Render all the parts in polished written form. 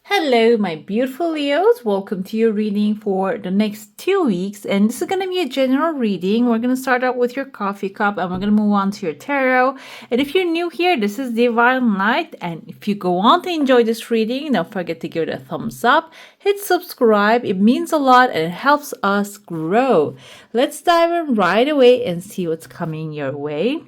Hello, my beautiful Leos. Welcome to your reading for the next 2 weeks. And this is going to be a general reading. We're going to start out with your coffee cup and we're going to move on to your tarot. And if you're new here, this is Divine Light. And if you go on to enjoy this reading, don't forget to give it a thumbs up, hit subscribe. It means a lot and it helps us grow. Let's dive in right away and see what's coming your way.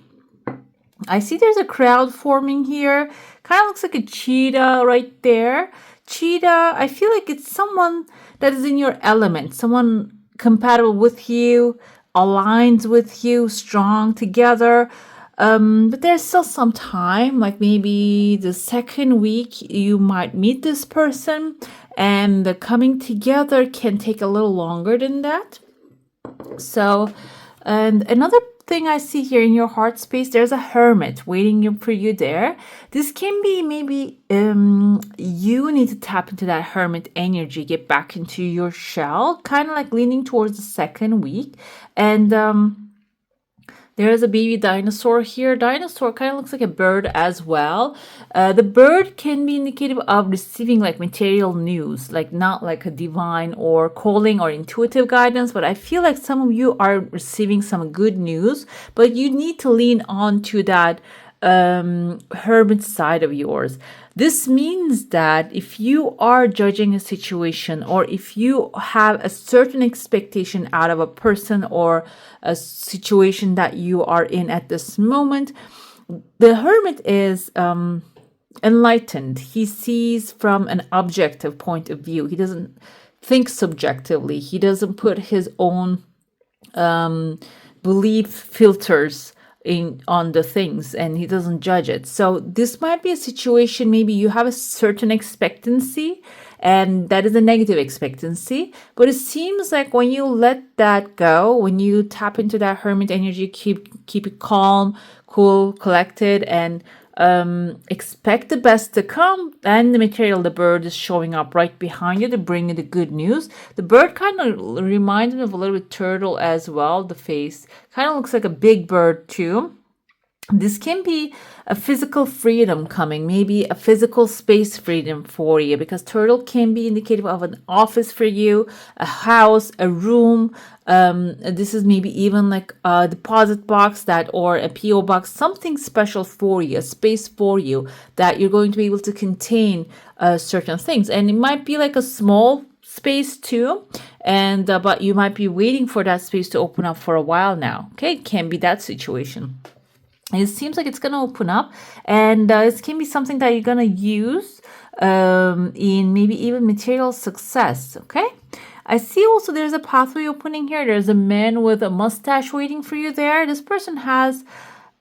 I see there's a crowd forming here. Kind of looks like a cheetah right there. Cheetah, I feel like it's someone that is in your element, someone compatible with you, aligns with you, strong together. But there's still some time, like maybe the second week you might meet this person, and the coming together can take a little longer than that. So, and another thing I see here in your heart space, there's a hermit waiting for you there. This can be maybe you need to tap into that hermit energy, get back into your shell, kind of like leaning towards the second week. And there is a baby dinosaur here. Dinosaur kind of looks like a bird as well. The bird can be indicative of receiving like material news, like not like a divine or calling or intuitive guidance, but I feel like some of you are receiving some good news, but you need to lean on to that hermit side of yours. This means that if you are judging a situation or if you have a certain expectation out of a person or a situation that you are in at this moment, the hermit is enlightened. He sees from an objective point of view. He doesn't think subjectively. He doesn't put his own belief filters on the things, and he doesn't judge it. So this might be a situation, maybe you have a certain expectancy and that is a negative expectancy, but it seems like when you let that go, when you tap into that hermit energy, keep it calm, cool, collected, and expect the best to come, and the material, the bird is showing up right behind you to bring you the good news. The bird kind of reminds me of a little bit turtle as well. The face kind of looks like a big bird too. This can be a physical freedom coming, maybe a physical space freedom for you, because turtle can be indicative of an office for you, a house, a room. This is maybe even like a deposit box or a PO box, something special for you, a space for you that you're going to be able to contain certain things. And it might be like a small space too, and but you might be waiting for that space to open up for a while now. Okay, it can be that situation. It seems like it's going to open up, and it can be something that you're going to use in maybe even material success. Okay, I see also there's a pathway opening here. There's a man with a mustache waiting for you there. This person has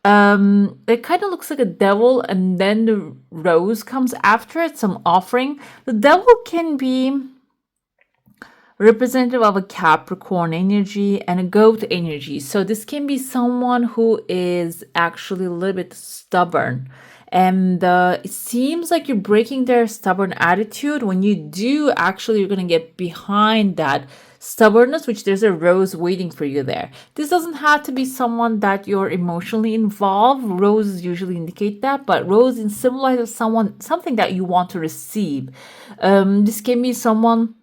it kind of looks like a devil, and then the rose comes after it, some offering. The devil can be representative of a Capricorn energy and a goat energy. So this can be someone who is actually a little bit stubborn. And it seems like you're breaking their stubborn attitude. When you do, actually, you're going to get behind that stubbornness, which there's a rose waiting for you there. This doesn't have to be someone that you're emotionally involved. Roses usually indicate that, but rose symbolizes something that you want to receive. This can be someone.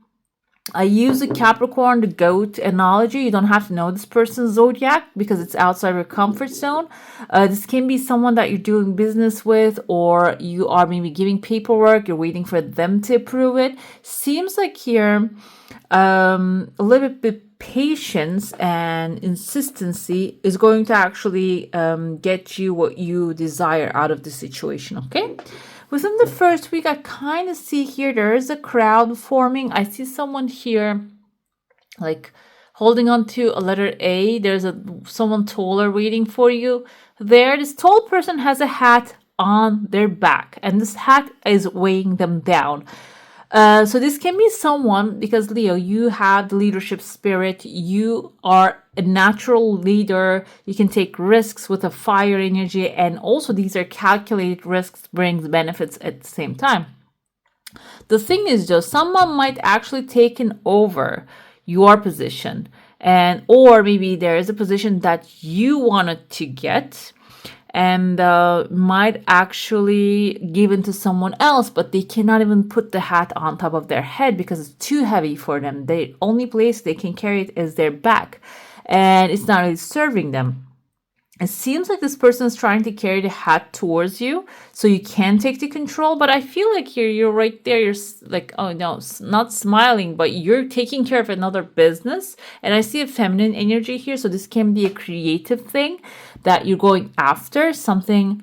I use the Capricorn, the goat analogy. You don't have to know this person's zodiac because it's outside your comfort zone. This can be someone that you're doing business with, or you are maybe giving paperwork. You're waiting for them to approve it. Seems like here a little bit patience and insistency is going to actually get you what you desire out of the situation. Okay. Within the first week, I kind of see here there is a crowd forming. I see someone here like holding on to a letter A. There's someone taller waiting for you there. This tall person has a hat on their back, and this hat is weighing them down. So this can be someone, because Leo, you have the leadership spirit. You are a natural leader. You can take risks with a fire energy. And also these are calculated risks, brings benefits at the same time. The thing is though, someone might actually taken over your position, or maybe there is a position that you wanted to get. and might actually give it to someone else, but they cannot even put the hat on top of their head because it's too heavy for them. The only place they can carry it is their back, and it's not really serving them. It seems like this person is trying to carry the hat towards you so you can take the control, but I feel like here you're right there. You're like, oh no, not smiling, but you're taking care of another business. And I see a feminine energy here. So this can be a creative thing that you're going after, something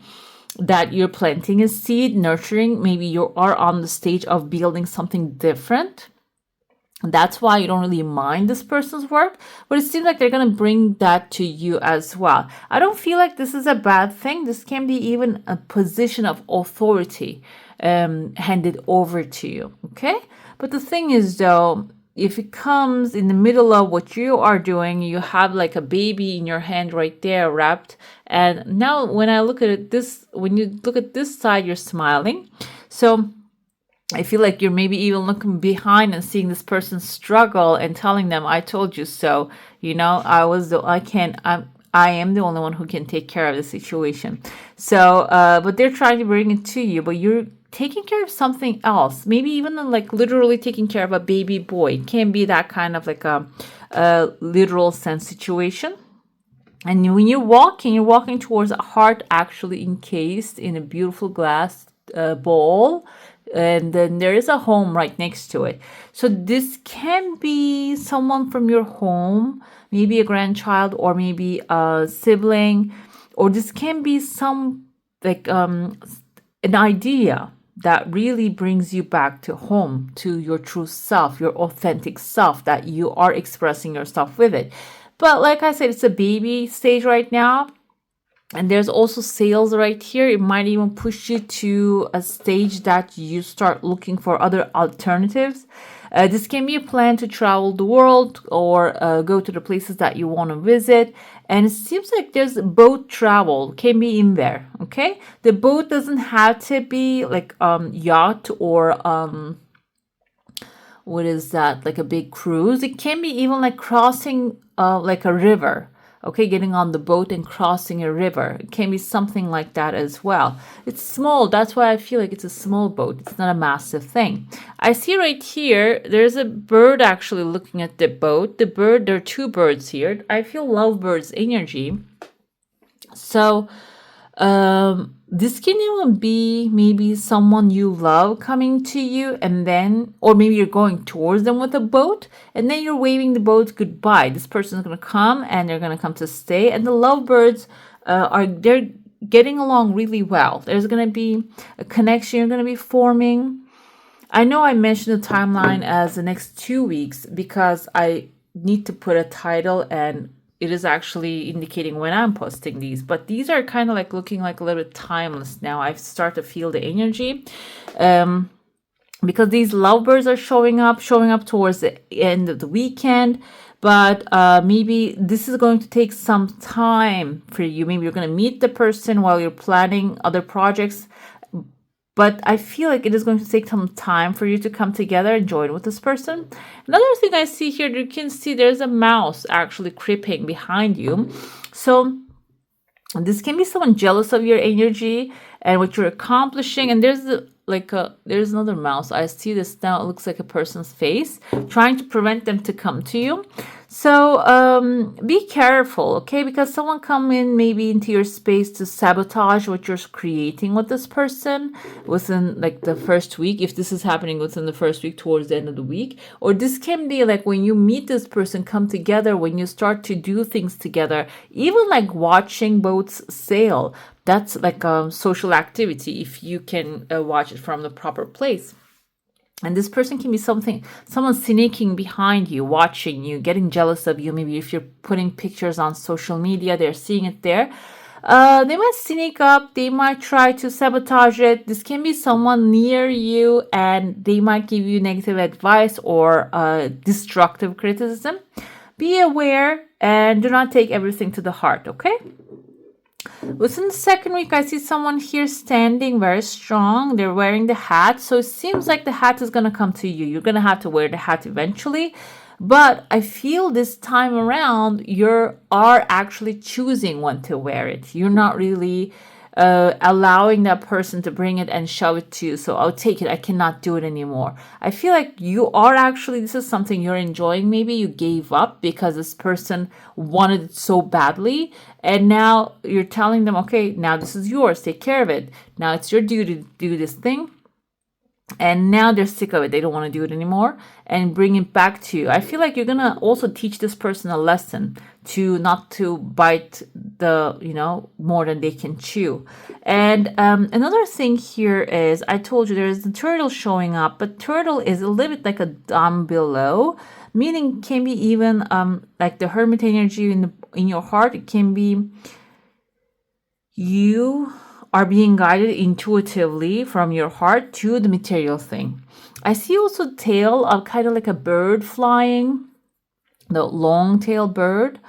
that you're planting a seed, nurturing. Maybe you are on the stage of building something different. That's why you don't really mind this person's work, but it seems like they're going to bring that to you as well. I don't feel like this is a bad thing. This can be even a position of authority handed over to you, okay? But the thing is, though, if it comes in the middle of what you are doing, you have like a baby in your hand right there wrapped. And now when I look at it, when you look at this side, you're smiling. So I feel like you're maybe even looking behind and seeing this person struggle and telling them, I told you so. You know, I am the only one who can take care of the situation. So, but they're trying to bring it to you, but you're taking care of something else. Maybe even like literally taking care of a baby boy. It can be that kind of like a literal sense situation. And when you're walking towards a heart actually encased in a beautiful glass bowl. And then there is a home right next to it. So this can be someone from your home, maybe a grandchild or maybe a sibling, or this can be some like an idea that really brings you back to home, to your true self, your authentic self, that you are expressing yourself with it. But like I said, it's a baby stage right now. And there's also sales right here. It might even push you to a stage that you start looking for other alternatives. This can be a plan to travel the world or go to the places that you want to visit. And it seems like there's boat travel can be in there. Okay, the boat doesn't have to be like yacht or what is that? Like a big cruise. It can be even like crossing like a river. Okay, getting on the boat and crossing a river. It can be something like that as well. It's small. That's why I feel like it's a small boat. It's not a massive thing. I see right here, there's a bird actually looking at the boat. There are two birds here. I feel lovebirds energy. So, this can even be maybe someone you love coming to you, and then, or maybe you're going towards them with a boat, and then you're waving the boat goodbye. This person is going to come, and they're going to come to stay. And the lovebirds they're getting along really well. There's going to be a connection you're going to be forming. I know I mentioned the timeline as the next 2 weeks because I need to put a title, and it is actually indicating when I'm posting these, but these are kind of like looking like a little bit timeless now. I start to feel the energy because these lovebirds are showing up towards the end of the weekend. But maybe this is going to take some time for you. Maybe you're going to meet the person while you're planning other projects. But I feel like it is going to take some time for you to come together and join with this person. Another thing I see here, you can see there's a mouse actually creeping behind you. So this can be someone jealous of your energy and what you're accomplishing. And there's there's another mouse. I see this now. It looks like a person's face trying to prevent them to come to you. So be careful, okay? Because someone come in maybe into your space to sabotage what you're creating with this person within like the first week. If this is happening within the first week towards the end of the week, or this can be like when you meet this person, come together, when you start to do things together, even like watching boats sail. That's like a social activity if you can watch it from the proper place. And this person can be someone sneaking behind you, watching you, getting jealous of you. Maybe if you're putting pictures on social media, they're seeing it there. They might sneak up. They might try to sabotage it. This can be someone near you, and they might give you negative advice or destructive criticism. Be aware and do not take everything to the heart, okay? Within the second week, I see someone here standing very strong. They're wearing the hat. So it seems like the hat is going to come to you. You're going to have to wear the hat eventually. But I feel this time around, you are actually choosing when to wear it. You're not really allowing that person to bring it and shove it to you. So I'll take it. I cannot do it anymore. I feel like you are actually, this is something you're enjoying. Maybe you gave up because this person wanted it so badly. And now you're telling them, okay, now this is yours. Take care of it. Now it's your duty to do this thing. And now they're sick of it. They don't want to do it anymore and bring it back to you. I feel like you're going to also teach this person a lesson to not to bite the, more than they can chew. And another thing here is, I told you there's the turtle showing up, but turtle is a little bit like a down below, meaning can be even like the hermit energy in your heart. It can be you are being guided intuitively from your heart to the material thing. I see also tail of kind of like a bird flying, the long tail bird.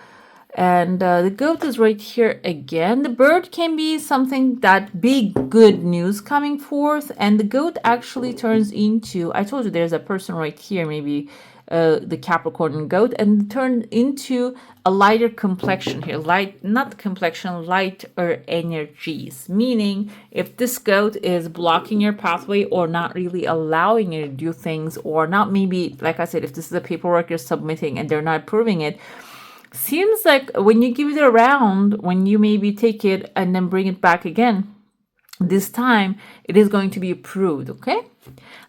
And the goat is right here again. The bird can be something that big good news coming forth. And the goat actually turns into, I told you there's a person right here, maybe the Capricorn goat, and turn into a lighter complexion here. Not complexion, lighter energies. Meaning, if this goat is blocking your pathway or not really allowing you to do things, or not, maybe, like I said, if this is the paperwork you're submitting and they're not approving it, seems like when you give it around, when you maybe take it and then bring it back again, this time it is going to be approved, okay?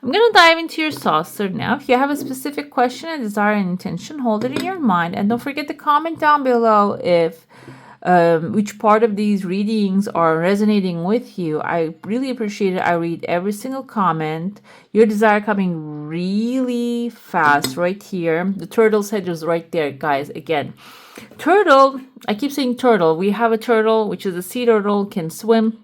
I'm going to dive into your saucer now. If you have a specific question, a desire, and intention, hold it in your mind. And don't forget to comment down below if which part of these readings are resonating with you. I really appreciate it. I read every single comment. Your desire coming really fast right here. The turtle's head is right there, guys. Again, turtle, I keep saying turtle. We have a turtle, which is a sea turtle, can swim.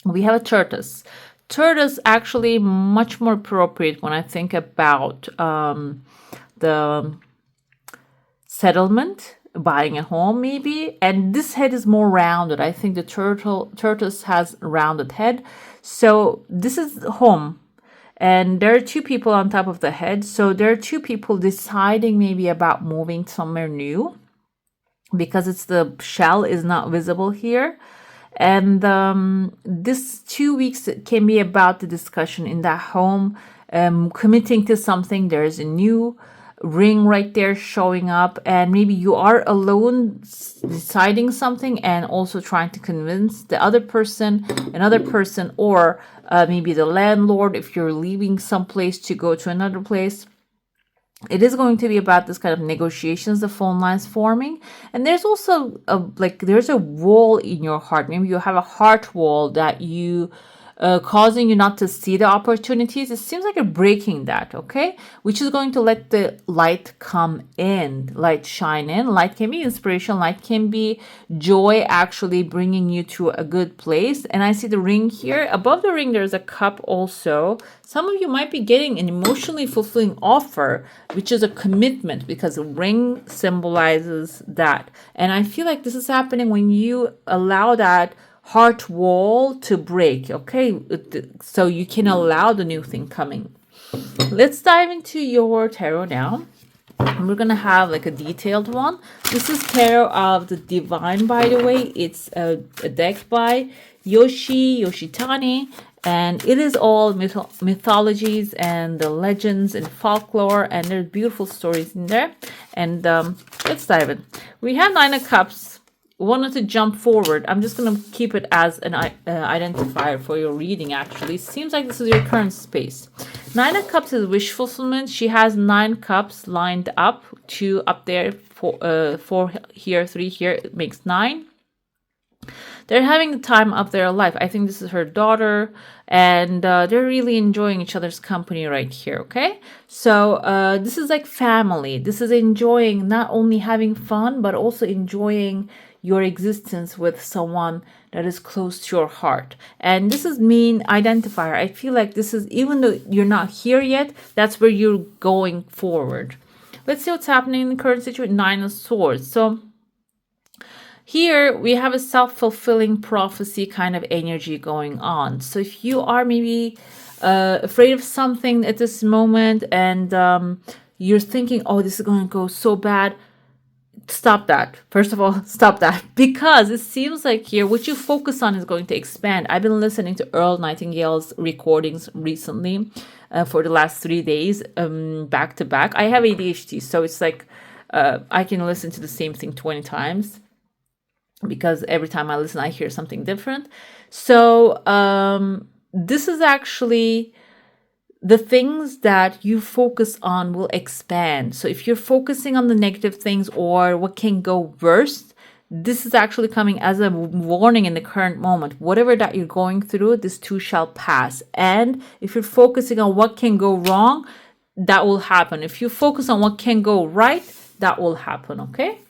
We have a tortoise. Tortoise actually much more appropriate when I think about the settlement, buying a home maybe. And this head is more rounded. I think the tortoise has a rounded head. So this is home. And there are two people on top of the head. So there are two people deciding maybe about moving somewhere new, because it's the shell is not visible here. And this 2 weeks can be about the discussion in that home, committing to something. There's a new ring right there showing up, and maybe you are alone deciding something and also trying to convince the other person, another person, or maybe the landlord if you're leaving some place to go to another place. It is going to be about this kind of negotiations, the phone lines forming. And there's also there's a wall in your heart. Maybe you have a heart wall that you causing you not to see the opportunities. It seems like you're breaking that, okay? Which is going to let the light come in, light shine in. Light can be inspiration, light can be joy, actually bringing you to a good place. And I see the ring here. Above the ring, there's a cup also. Some of you might be getting an emotionally fulfilling offer, which is a commitment, because the ring symbolizes that. And I feel like this is happening when you allow that heart wall to break, okay? So you can allow the new thing coming. Let's dive into your tarot now. And we're gonna have like a detailed one. This is Tarot of the Divine, by the way. It's a deck by Yoshitani, and it is all mythologies and the legends and folklore, and there's beautiful stories in there. And let's dive in. We have Nine of Cups. Wanted to jump forward. I'm just going to keep it as an identifier for your reading, actually. Seems like this is your current space. Nine of Cups is wish fulfillment. She has 9 cups lined up, 2 up there, 4 here, 3 here. It makes 9. They're having the time of their life. I think this is her daughter, and they're really enjoying each other's company right here, okay? So this is like family. This is enjoying, not only having fun, but also enjoying your existence with someone that is close to your heart. And this is main identifier. I feel like this is, even though you're not here yet, that's where you're going forward. Let's see what's happening in the current situation. 9 of Swords. So here we have a self-fulfilling prophecy kind of energy going on. So if you are maybe afraid of something at this moment, and you're thinking, oh, this is going to go so bad. Stop that. First of all, stop that, because it seems like here what you focus on is going to expand. I've been listening to Earl Nightingale's recordings recently for the last 3 days, back to back. I have ADHD, so it's like I can listen to the same thing 20 times because every time I listen, I hear something different. So this is actually the things that you focus on will expand. So if you're focusing on the negative things or what can go worst, this is actually coming as a warning in the current moment. Whatever that you're going through, this too shall pass. And if you're focusing on what can go wrong, that will happen. If you focus on what can go right, that will happen, okay?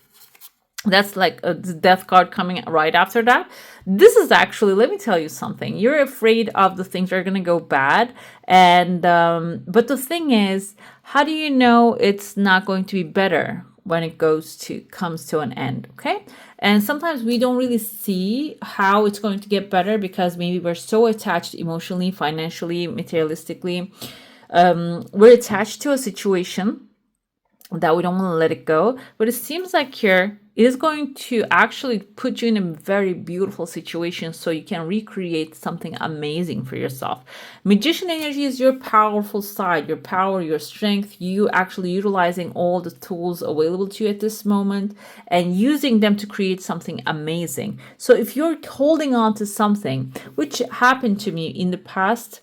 That's like a death card coming right after that. This is actually, let me tell you something. You're afraid of the things that are going to go bad. And, but the thing is, how do you know it's not going to be better when it comes to an end? Okay. And sometimes we don't really see how it's going to get better because maybe we're so attached emotionally, financially, materialistically. We're attached to a situation that we don't want to let it go. But it seems like here, it is going to actually put you in a very beautiful situation so you can recreate something amazing for yourself. Magician energy is your powerful side, your power, your strength, you actually utilizing all the tools available to you at this moment and using them to create something amazing. So if you're holding on to something, which happened to me in the past,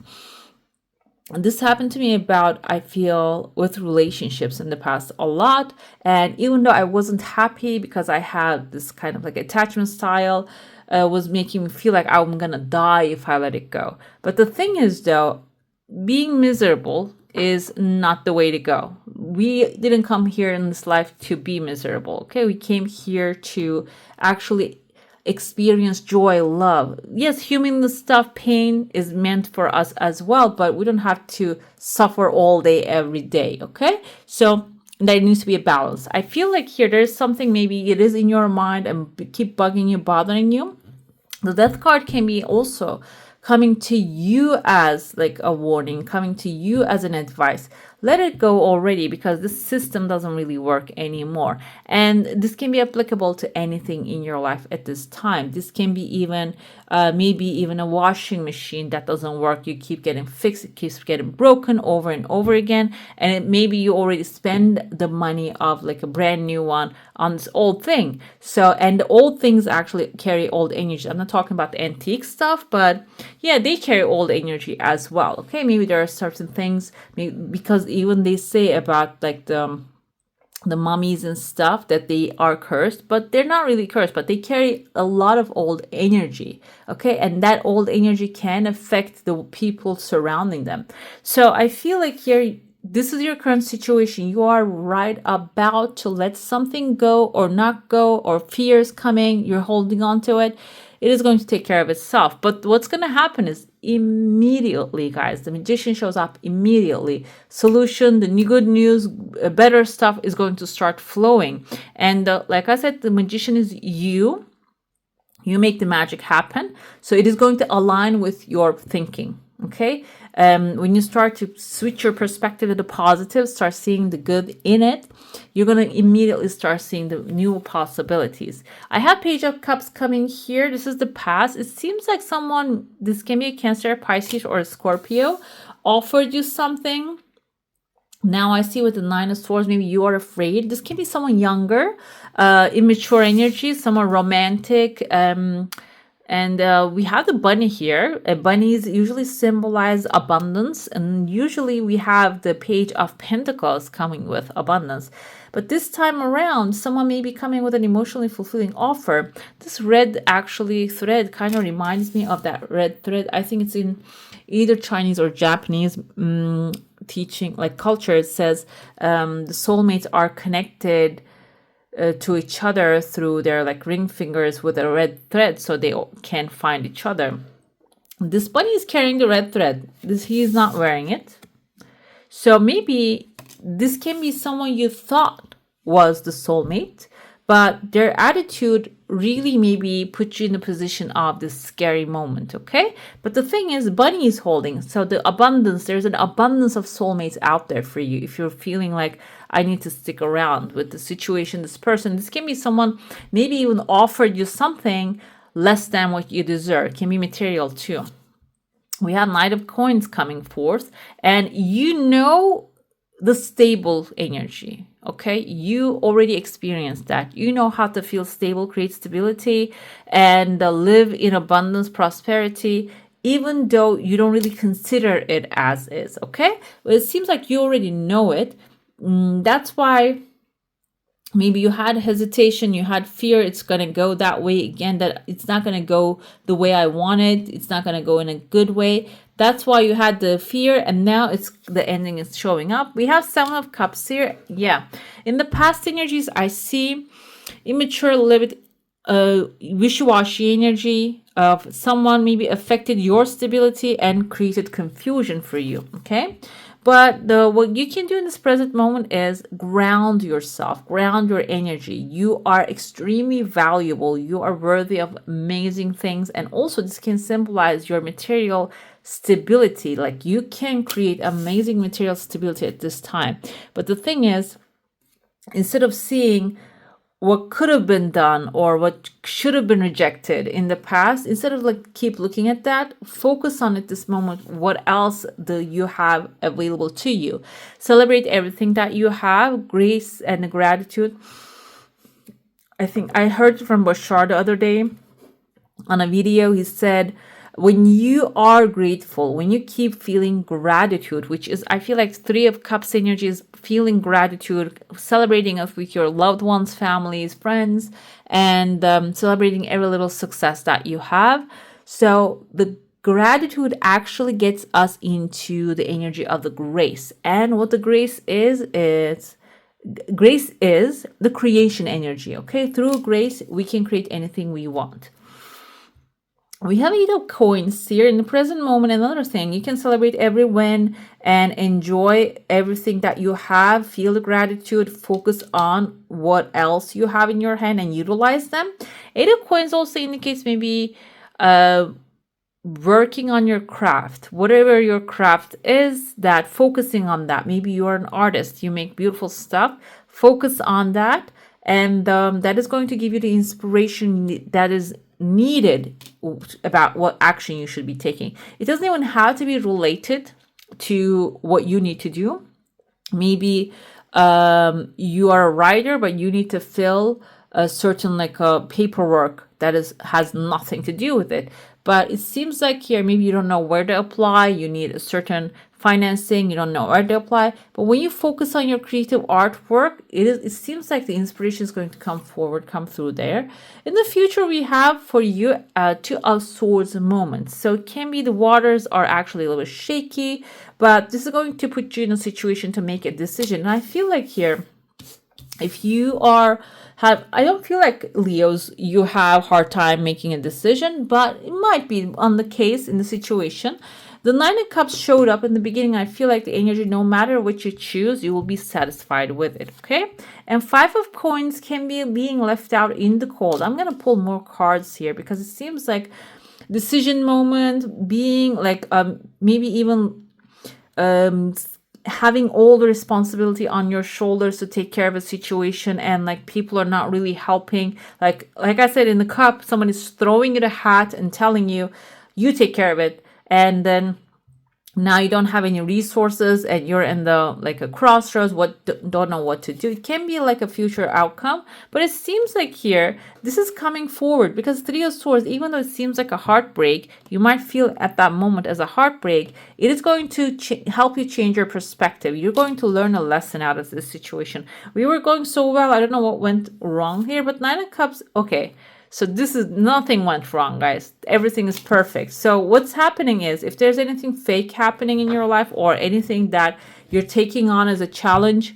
this happened to me I feel, with relationships in the past a lot. And even though I wasn't happy because I had this kind of like attachment style, was making me feel like I'm gonna die if I let it go. But the thing is though, being miserable is not the way to go. We didn't come here in this life to be miserable, okay? We came here to actually experience joy, love. Yes, human stuff, pain is meant for us as well, but we don't have to suffer all day, every day, okay? So there needs to be a balance. I feel like here there's something, maybe it is in your mind and keep bugging you, bothering you. The death card can be also coming to you as like a warning, coming to you as an advice. Let it go already because this system doesn't really work anymore. And this can be applicable to anything in your life at this time. This can be even maybe even a washing machine that doesn't work. You keep getting fixed, it keeps getting broken over and over again. And maybe you already spend the money of like a brand new one on this old thing. So, and the old things actually carry old energy. I'm not talking about the antique stuff, but yeah, they carry old energy as well. Okay, maybe there are certain things, because even they say about like the mummies and stuff that they are cursed, but they're not really cursed, but they carry a lot of old energy. Okay, and that old energy can affect the people surrounding them. So I feel like here, this is your current situation. You are right about to let something go or not go, or fears coming, you're holding on to it. It is going to take care of itself. But what's going to happen is immediately, guys, the magician shows up immediately. Solution, the new good news, better stuff is going to start flowing. And like I said, the magician is you. You make the magic happen. So it is going to align with your thinking. Okay. When you start to switch your perspective to the positive, start seeing the good in it, you're going to immediately start seeing the new possibilities. I have Page of Cups coming here. This is the past. It seems like someone, this can be a Cancer, Pisces, or a Scorpio, offered you something. Now I see with the Nine of Swords, maybe you are afraid. This can be someone younger, immature energy, someone romantic, and we have the bunny here. Bunnies usually symbolize abundance. And usually we have the Page of Pentacles coming with abundance. But this time around, someone may be coming with an emotionally fulfilling offer. This red actually thread kind of reminds me of that red thread. I think it's in either Chinese or Japanese teaching, like culture. It says the soulmates are connected to each other through their like ring fingers with a red thread, so they can find each other. This bunny is carrying the red thread. He is not wearing it. So maybe this can be someone you thought was the soulmate, but their attitude really maybe put you in the position of this scary moment, okay? But the thing is, Bunny is holding. So there's an abundance of soulmates out there for you. If you're feeling like, I need to stick around with the situation, this person, this can be someone maybe even offered you something less than what you deserve. It can be material too. We have Knight of Coins coming forth, and the stable energy. Okay, you already experienced that. You know how to feel stable, create stability, and live in abundance, prosperity, even though you don't really consider it as is. Okay, well, it seems like you already know it. That's why maybe you had hesitation, you had fear it's going to go that way again, that it's not going to go the way I wanted, it's not going to go in a good way. That's why you had the fear, and now the ending is showing up. We have Seven of Cups here. Yeah, in the past energies, I see immature, a little bit wishy-washy energy of someone maybe affected your stability and created confusion for you. Okay, but what you can do in this present moment is ground yourself, ground your energy. You are extremely valuable. You are worthy of amazing things. And also this can symbolize your material stability. Like you can create amazing material stability at this time. But the thing is, instead of seeing what could have been done or what should have been rejected in the past, instead of like keep looking at that, focus on at this moment what else do you have available to you. Celebrate everything that you have, grace and gratitude. I think I heard from Bashar the other day on a video. He said, when you are grateful, when you keep feeling gratitude, which is, I feel like Three of Cups energy is feeling gratitude, celebrating with your loved ones, families, friends, and celebrating every little success that you have. So the gratitude actually gets us into the energy of the grace. And what the grace is the creation energy. Okay, through grace, we can create anything we want. We have Eight of Coins here in the present moment. Another thing, you can celebrate every win and enjoy everything that you have. Feel the gratitude. Focus on what else you have in your hand and utilize them. Eight of Coins also indicates maybe working on your craft, whatever your craft is, that focusing on that. Maybe you are an artist, you make beautiful stuff. Focus on that, and that is going to give you the inspiration that is needed about what action you should be taking. It doesn't even have to be related to what you need to do. Maybe you are a writer, but you need to fill a certain paperwork that has nothing to do with it. But it seems like here maybe you don't know where to apply. You need a certain financing. You don't know where to apply. But when you focus on your creative artwork, it seems like the inspiration is going to come through there. In the future, we have for you Two of Swords moments. So it can be the waters are actually a little bit shaky, but this is going to put you in a situation to make a decision. And I feel like here, if you I don't feel like Leos, you have hard time making a decision, but it might be on the case in the situation. The Nine of Cups showed up in the beginning. I feel like the energy, no matter what you choose, you will be satisfied with it, okay? And Five of Coins can be being left out in the cold. I'm going to pull more cards here because it seems like decision moment, being like maybe even having all the responsibility on your shoulders to take care of a situation, and like people are not really helping. Like I said, in the cup, someone is throwing you a hat and telling you take care of it, and then now you don't have any resources and you're in the a crossroads, don't know what to do. It can be like a future outcome, but it seems like here this is coming forward because Three of Swords, even though it seems like a heartbreak, you might feel at that moment as a heartbreak, it is going to help you change your perspective. You're going to learn a lesson out of this situation. We were going so well, I don't know what went wrong here, but Nine of Cups, okay. So nothing went wrong, guys. Everything is perfect. So what's happening is, if there's anything fake happening in your life or anything that you're taking on as a challenge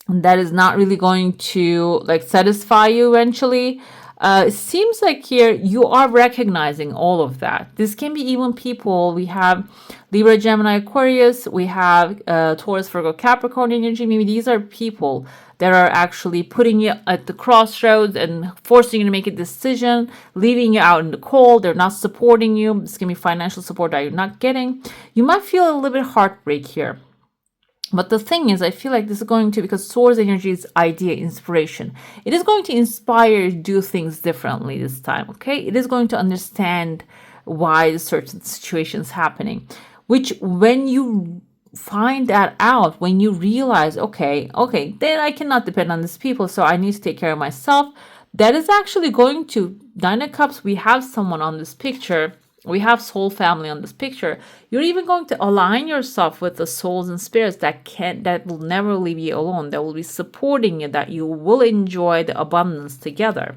that is not really going to satisfy you eventually, it seems like here you are recognizing all of that. This can be even people. We have Libra, Gemini, Aquarius. We have Taurus, Virgo, Capricorn energy. Maybe these are people that are actually putting you at the crossroads and forcing you to make a decision, leaving you out in the cold. They're not supporting you. It's going to be financial support that you're not getting. You might feel a little bit of heartbreak here. But the thing is, I feel like this is going to, because Swords energy is idea, inspiration. It is going to inspire you to do things differently this time, okay? It is going to understand why certain situations happening, which when you find that out, when you realize, okay, then I cannot depend on these people, so I need to take care of myself. That is actually going to, Nine of Cups, we have someone on this picture. We have soul family on this picture. You're even going to align yourself with the souls and spirits that will never leave you alone, that will be supporting you, that you will enjoy the abundance together.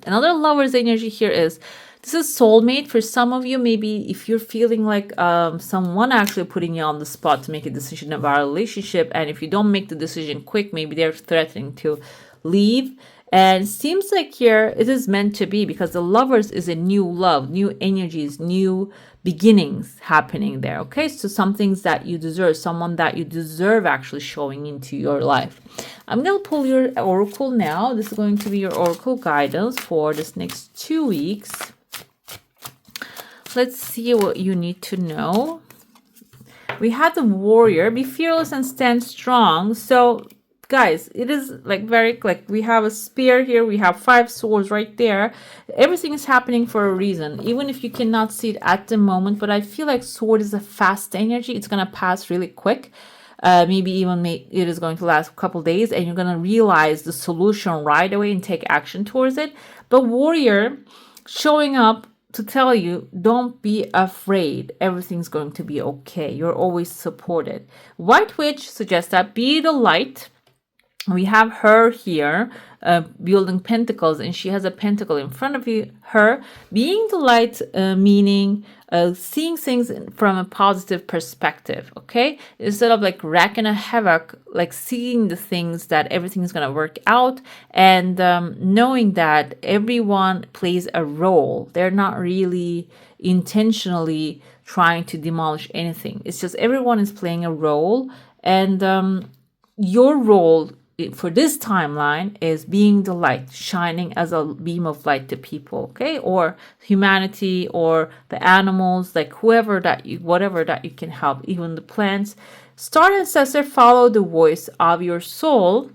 Another Lover's energy here is, this is soulmate. For some of you, maybe if you're feeling like someone actually putting you on the spot to make a decision about a relationship, and if you don't make the decision quick, maybe they're threatening to leave. And it seems like here it is meant to be, because the Lovers is a new love, new energies, new beginnings happening there. Okay, so some things that you deserve, someone that you deserve actually showing into your life. I'm going to pull your oracle now. This is going to be your oracle guidance for this next 2 weeks. Let's see what you need to know. We had the Warrior, be fearless and stand strong. So guys, it is like we have a spear here, we have 5 swords right there. Everything is happening for a reason, even if you cannot see it at the moment. But I feel like sword is a fast energy. It's gonna pass really quick. Maybe even it is going to last a couple days, and you're gonna realize the solution right away and take action towards it. But Warrior showing up to tell you, don't be afraid. Everything's going to be okay. You're always supported. White Witch suggests that be the light. We have her here building pentacles, and she has a pentacle in front of her. Being the light, meaning seeing things from a positive perspective, okay? Instead of like wrecking a havoc, like seeing the things that everything is going to work out, and knowing that everyone plays a role. They're not really intentionally trying to demolish anything. It's just everyone is playing a role, and your role for this timeline is being the light, shining as a beam of light to people, okay? Or humanity, or the animals, like whatever that you can help, even the plants. Star Ancestor, follow the voice of your soul.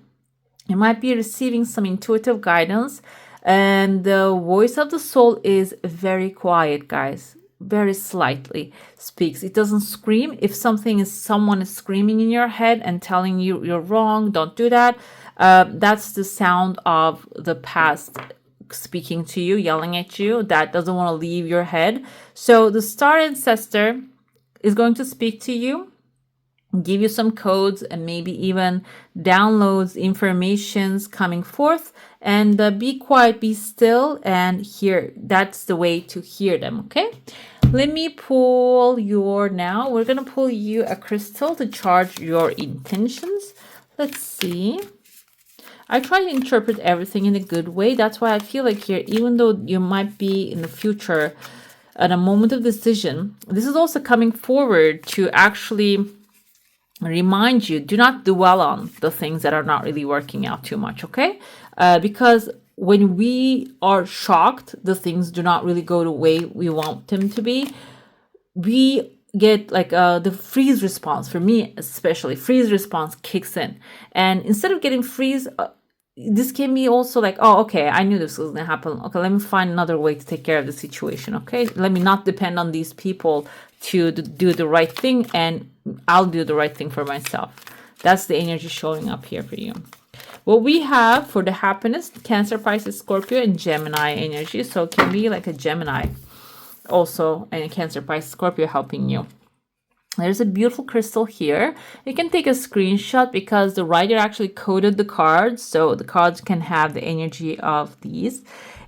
You might be receiving some intuitive guidance, and the voice of the soul is very quiet, guys. Very slightly speaks. It doesn't scream. If someone is screaming in your head and telling you you're wrong, don't do that. That's the sound of the past speaking to you, yelling at you, that doesn't want to leave your head. So the Star Ancestor is going to speak to you, give you some codes, and maybe even downloads informations coming forth. And be quiet, be still, and hear. That's the way to hear them, okay? Let me pull your now. We're going to pull you a crystal to charge your intentions. Let's see. I try to interpret everything in a good way. That's why I feel like here, even though you might be in the future at a moment of decision, this is also coming forward to actually remind you, do not dwell on the things that are not really working out too much, okay? Because when we are shocked, the things do not really go the way we want them to be. We get like the freeze response. For me especially, freeze response kicks in. And instead of getting freeze, this can be also like, oh, okay, I knew this was going to happen. Okay, let me find another way to take care of the situation, okay? Let me not depend on these people to do the right thing, and I'll do the right thing for myself. That's the energy showing up here for you. What we have for the happiness, Cancer, Pisces, Scorpio, and Gemini energy. So it can be like a Gemini also, and a Cancer, Pisces, Scorpio helping you. There's a beautiful crystal here. You can take a screenshot because the writer actually coded the cards, so the cards can have the energy of these.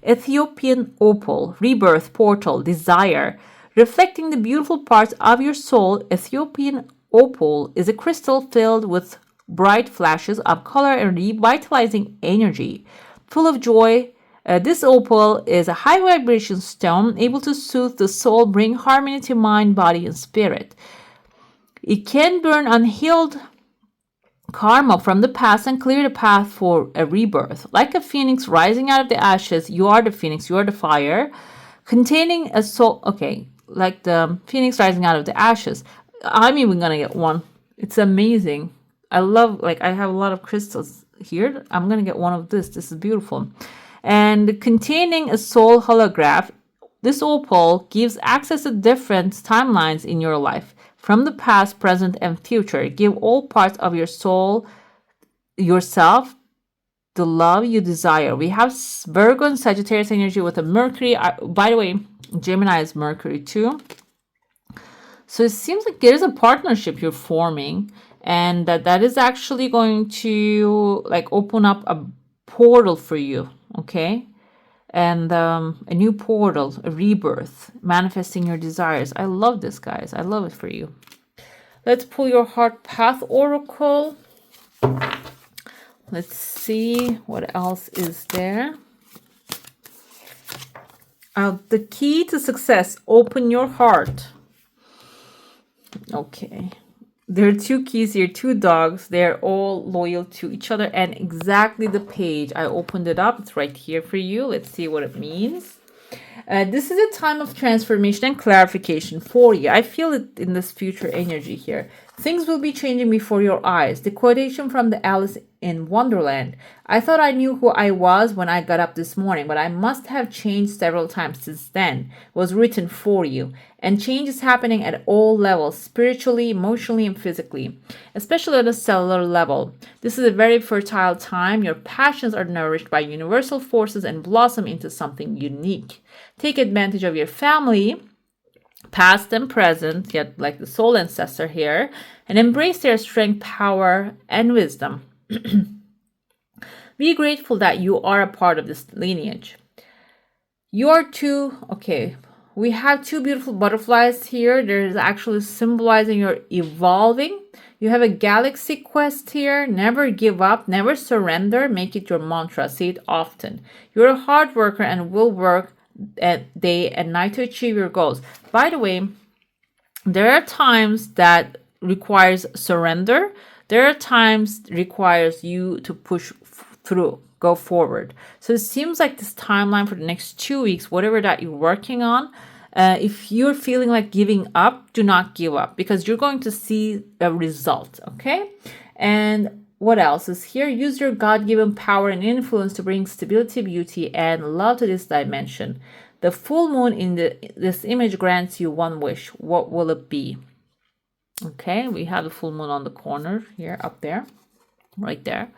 Ethiopian opal, rebirth, portal, desire. Reflecting the beautiful parts of your soul, Ethiopian opal is a crystal filled with bright flashes of color and revitalizing energy. Full of joy, this opal is a high vibration stone able to soothe the soul, bring harmony to mind, body, and spirit. It can burn unhealed karma from the past and clear the path for a rebirth. Like a phoenix rising out of the ashes, you are the phoenix, you are the fire, containing a soul. Okay, like the phoenix rising out of the ashes. I'm even gonna get one. It's amazing. I love, like, I have a lot of crystals here. I'm gonna get one of this. This is beautiful. And containing a soul holograph, this opal gives access to different timelines in your life from the past, present, and future. Give all parts of your soul, yourself, the love you desire. We have Virgo and Sagittarius energy with a Mercury. By the way, Gemini is Mercury too. So it seems like there's a partnership you're forming, and that is actually going to like open up a portal for you, okay? And a new portal, a rebirth, manifesting your desires. I love this, guys. I love it for you. Let's pull your heart path oracle. Let's see what else is there. The key to success, open your heart. Okay. There are two keys here, two dogs. They're all loyal to each other, and exactly the page. I opened it up. It's right here for you. Let's see what it means. This is a time of transformation and clarification for you. I feel it in this future energy here. Things will be changing before your eyes. The quotation from the Alice in Wonderland. I thought I knew who I was when I got up this morning, but I must have changed several times since then. Was written for you. And change is happening at all levels, spiritually, emotionally, and physically, especially on a cellular level. This is a very fertile time. Your passions are nourished by universal forces and blossom into something unique. Take advantage of your family, past and present, yet like the soul ancestor here, and embrace their strength, power, and wisdom. Be grateful that you are a part of this lineage. You are two, okay, we have two beautiful butterflies here. There's actually symbolizing your evolving. You have a galaxy quest here. Never give up, never surrender. Make it your mantra. Say it often. You're a hard worker and will work day and night to achieve your goals. By the way, there are times that requires surrender. There are times requires you to push through, go forward. So it seems like this timeline for the next 2 weeks, whatever that you're working on, if you're feeling like giving up, do not give up, because you're going to see a result, okay? And what else is here? Use your God-given power and influence to bring stability, beauty, and love to this dimension. The full moon in this image grants you one wish. What will it be? Okay, we have the full moon on the corner here, up there, right there.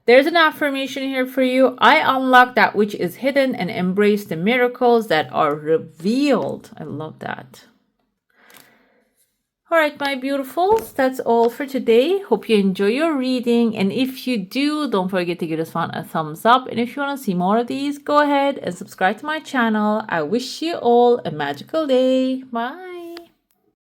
There's an affirmation here for you. I unlock that which is hidden and embrace the miracles that are revealed. I love that. All right, my beautifuls, that's all for today. Hope you enjoy your reading. And if you do, don't forget to give this one a thumbs up. And if you want to see more of these, go ahead and subscribe to my channel. I wish you all a magical day. Bye.